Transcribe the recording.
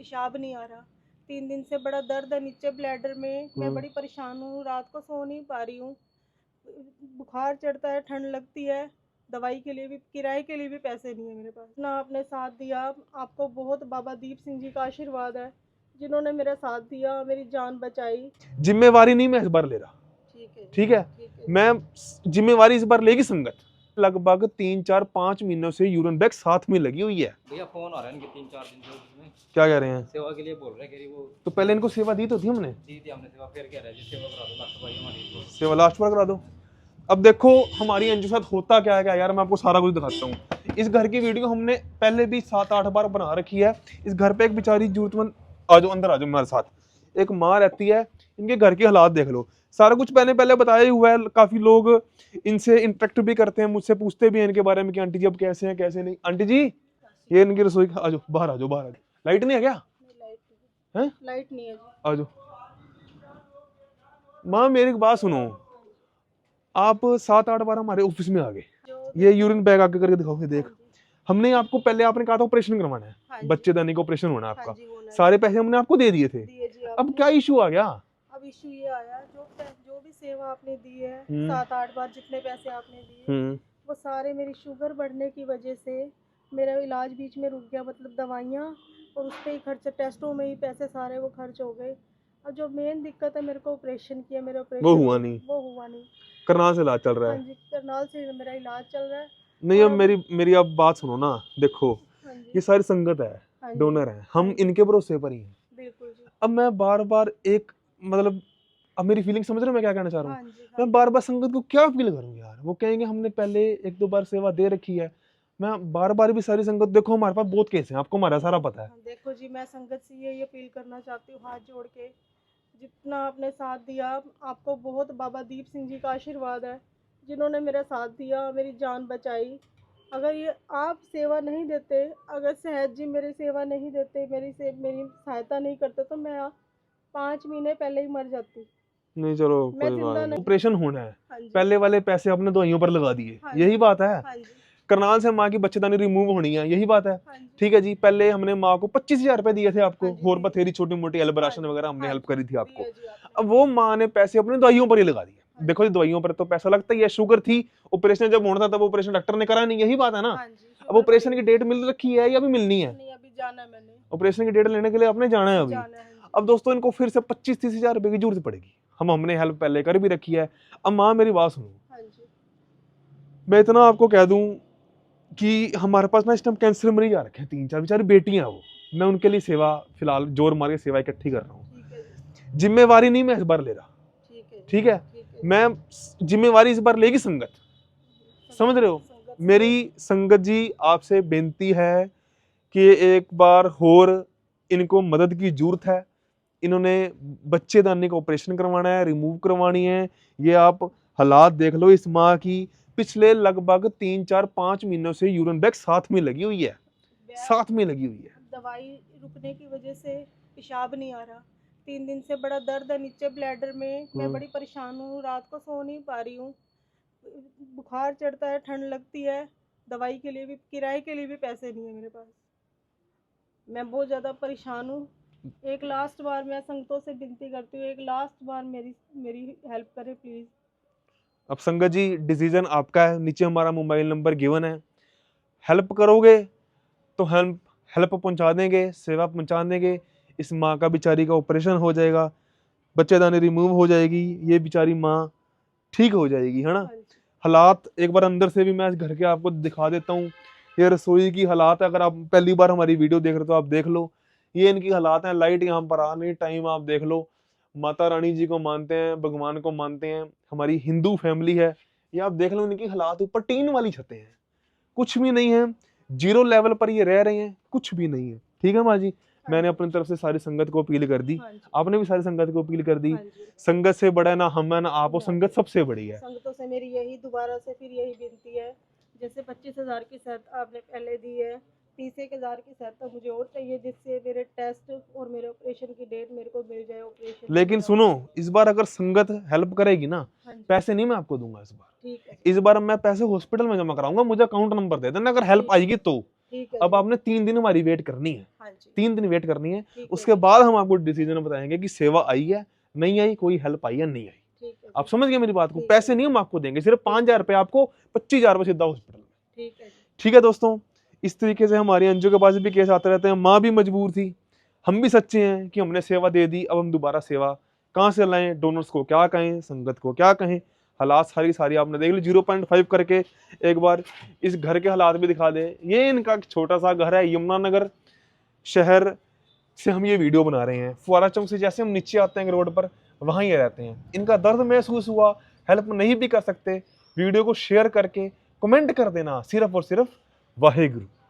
पेशाब नहीं आ रहा। 3 दिन से बड़ा दर्द है नीचे ब्लैडर में। मैं बड़ी परेशान हूँ, रात को सो नहीं पा रही हूँ। बुखार चढ़ता है, ठंड लगती है। दवाई के लिए भी, किराए के लिए भी पैसे नहीं है मेरे पास। ना आपने साथ दिया, आपको बहुत बाबा दीप सिंह जी का आशीर्वाद है, जिन्होंने मेरा साथ दिया, मेरी जान बचाई। जिम्मेवारी नहीं मैं इस बार ले रहा, ठीक है। ठीक है। मैं जिम्मेवारी इस बार लेगी संगत। लगभग 3-4-5 महीनों से यूरिन बैग साथ में लगी हुई है। भैया फोन आ रहा है इनके 3-4 दिन से, उसमें क्या कह रहे हैं? सेवा के लिए बोल रहे हैं कि वो तो पहले इनको सेवा दी तो थी हमने, दी थी हमने सेवा, फिर कह रहा है जी सेवा करा दो लास्ट भाई हमारी सेवा लास्ट बार करा दो। अब देखो हमारी एनजीओ के साथ होता क्या है, क्या यार मैं आपको सारा कुछ दिखाता हूँ। इस घर की वीडियो हमने पहले भी 7-8 बार बना रखी है। इस घर पे एक बेचारी जरूरतमंद, आ जाओ अंदर आ जाओ हमारे साथ, एक माँ रहती है। इनके घर के हालात देख लो, सारा कुछ पहले बताया ही हुआ है। काफी लोग इनसे इंटरेक्ट भी करते हैं, मुझसे पूछते भी हैं इनके बारे में कि आंटी जी अब कैसे हैं कैसे नहीं। आंटी जी ये इनकी रसोई, आ जाओ बाहर, आ जाओ बाहर, आ जाओ। लाइट नहीं है क्या? लाइट नहीं है जी। आ जाओ। माँ मेरी एक बात सुनो, आप 7-8 बार हमारे ऑफिस में आ गए, ये यूरिन बैग आके करके दिखाओ। देख, हमने आपको पहले आपने कहा था ऑपरेशन करवाना है, बच्चे दानी का ऑपरेशन होना है आपका। सारे पैसे हमने आपको दे दिए थे। अब क्या इशू आ गया? अब इशू ये आया, जो भी सेवा आपने दी है, 7-8 बार जितने पैसे आपने दिए, वो सारे मेरी शुगर बढ़ने की वजह से मेरा इलाज बीच में रुक गया। मतलब दवाइयाँ और उस पर ही खर्च, टेस्टों में ही पैसे सारे वो खर्च हो गए। अब जो मेन दिक्कत है, मेरे को ऑपरेशन किया, मेरा ऑपरेशन वो हुआ नहीं। करनाल से इलाज चल रहा है। हाँ जी, करनाल से मेरा इलाज चल रहा है। नहीं, अब मेरी अब बात सुनो ना, देखो ये सारी संगत है, डोनर है, हम इनके भरोसे पर ही हैं। बिल्कुल जी। अब मैं बार बार एक, मतलब अब मेरी फीलिंग समझ रहे हो मैं क्या कहना चाह रहा हूँ? मैं बार बार संगत को क्या फील करूँ यार? वो कहेंगे हमने पहले 1-2 बार सेवा दे रखी है। मैं बार बार भी सारी संगत, देखो हमारे पास बहुत केस हैं, आपको हमारा सारा पता है। देखो जी, मैं संगत से यही अपील करना चाहती हूँ, हाथ जोड़ के, जितना आपने साथ दिया, आपको बहुत बाबा दीप सिंह जी का आशीर्वाद है, जिन्होंने मेरा साथ दिया, मेरी जान बचाई। अगर ये आप सेवा नहीं देते, अगर सहज जी मेरी सेवा नहीं देते, मेरी सहायता नहीं करते, तो मैं 5 महीने पहले ही मर जाती। नहीं चलो कोई बात नहीं, ऑपरेशन होना है, पहले वाले पैसे अपने दवाइयों पर लगा दिए, यही बात है। करनाल से माँ की बच्चेदानी रिमूव होनी है, यही बात है। ठीक है जी, पहले हमने माँ को 25,000 रुपए दिए थे आपको, और बथेरी छोटी मोटी हेल्प राशन वगैरह हमने हेल्प करी थी आपको। अब वो माँ ने पैसे अपने दवाइयों पर ही लगा दिए। देखो जी, दवाइयों पर तो पैसा लगता ही है, शुगर थी, ऑपरेशन जब होना था तब ऑपरेशन डॉक्टर ने करा नहीं, यही बात है ना। अब ऑपरेशन की डेट मिल रखी है या अभी मिलनी है? ऑपरेशन की डेट लेने के लिए आपने जाना है अभी। अब दोस्तों इनको फिर से 25-30,000 रुपए की जरूरत पड़ेगी। हमने हेल्प पहले कर भी रखी है। अब माँ मेरी बात सुनो, मैं इतना आपको कह दूं कि हमारे पास ना इस टाइम कैंसर मरीज आ रखे हैं 3-4, बेचारी बेटियां वो, मैं उनके लिए सेवा फिलहाल जोर मार के सेवा इकट्ठी कर रहा हूँ। जिम्मेवारी नहीं मैं इस बार ले रहा, ठीक है। मैं जिम्मेवारी इस बार लेगी संगत, समझ रहे हो? मेरी संगत जी आपसे बेनती है कि एक बार और इनको मदद की जरूरत है। इन्होंने बच्चेदानी का ऑपरेशन करवाना है, रिमूव करवानी है। ये आप हालात देख लो इस माँ की, पिछले लगभग 3-4-5 महीनों से यूरिन बैग साथ में लगी हुई है, साथ में लगी हुई है। दवाई रुकने की वजह से पेशाब नहीं आ रहा। 3 दिन से बड़ा दर्द है नीचे ब्लैडर में। मैं बड़ी परेशान हूँ, रात को सो नहीं पा रही हूँ। बुखार चढ़ता है, ठंड लगती है। दवाई के लिए भी, किराए के लिए भी पैसे नहीं है मेरे पास। मैं बहुत ज़्यादा परेशान हूँ। एक लास्ट बार मैं संगतों से विनती करती हूँ, एक लास्ट बार मेरी हेल्प करें प्लीज़। अब संगत जी डिसीजन आपका है, नीचे हमारा मोबाइल नंबर गिवन है। हेल्प करोगे तो हेल्प पहुंचा देंगे, सेवा पहुंचा देंगे। इस माँ का बेचारी का ऑपरेशन हो जाएगा, बच्चेदानी रिमूव हो जाएगी, ये बेचारी माँ ठीक हो जाएगी, है ना। हालात एक बार अंदर से भी मैं इस घर के आपको दिखा देता हूँ। ये रसोई की हालात है, अगर आप पहली बार हमारी वीडियो देख रहे हो तो आप देख लो, ये इनकी हालात है। लाइट यहाँ पर आ नहीं, टाइम आप देख लो। माता रानी जी को मानते हैं, भगवान को मानते हैं, हमारी हिंदू फैमिली है। ये आप देख लो इनकी हालात, ऊपर टीन वाली छतें हैं, कुछ भी नहीं है, 0 लेवल पर ये रह रहे हैं, कुछ भी नहीं है। ठीक है माँ जी, मैंने अपनी तरफ से सारी संगत को अपील कर दी, आपने भी सारी संगत को अपील कर दी। संगत से बड़ा ना हम है ना आप, संगत सबसे बड़ी है। संगतों से मेरी यही दोबारा से फिर यही विनती है, जैसे 25,000 की शर्त आपने पहले दी है, 30,000 की शर्त तो मुझे और चाहिए, जिससे मेरे टेस्ट और मेरे ऑपरेशन की डेट मेरे को मिल जाए। ऑपरेशन लेकिन सुनो, इस बार अगर संगत हेल्प करेगी ना, पैसे नहीं मैं आपको दूंगा इस बार। इस बार मैं पैसे हॉस्पिटल में जमा कराऊंगा, मुझे अकाउंट नंबर दे देना अगर हेल्प आएगी तो। ठीक है अब जी, आपने 3 दिन हमारी वेट करनी है, हाँ जी, 3 दिन वेट करनी है। ठीक है उसके जी, बाद हम आपको डिसीजन बताएंगे कि सेवा आई है नहीं आई, कोई हेल्प आई है नहीं आई। ठीक है आप जी, समझ गए मेरी बात को? ठीक है। पैसे नहीं हम आपको देंगे, सिर्फ 5,000 रुपए आपको, 25,000 रुपए सीधा हॉस्पिटल में। ठीक है जी, ठीक है दोस्तों, इस तरीके से हमारी अंजू के पास भी केस आते रहते हैं। माँ भी मजबूर थी, हम भी सच्चे हैं कि हमने सेवा दे दी, अब हम दोबारा सेवा कहाँ से लाएं, डोनर्स को क्या कहें, संगत को क्या कहें। हालात सारी आपने देख ली। 0.5 करके एक बार इस घर के हालात भी दिखा दें। ये इनका छोटा सा घर है, यमुनानगर शहर से हम ये वीडियो बना रहे हैं। फुआरा चौक से जैसे हम नीचे आते हैं रोड पर, वहाँ ये रहते हैं। इनका दर्द महसूस हुआ, हेल्प नहीं भी कर सकते, वीडियो को शेयर करके कमेंट कर देना, सिर्फ और सिर्फ वाहेगुरु।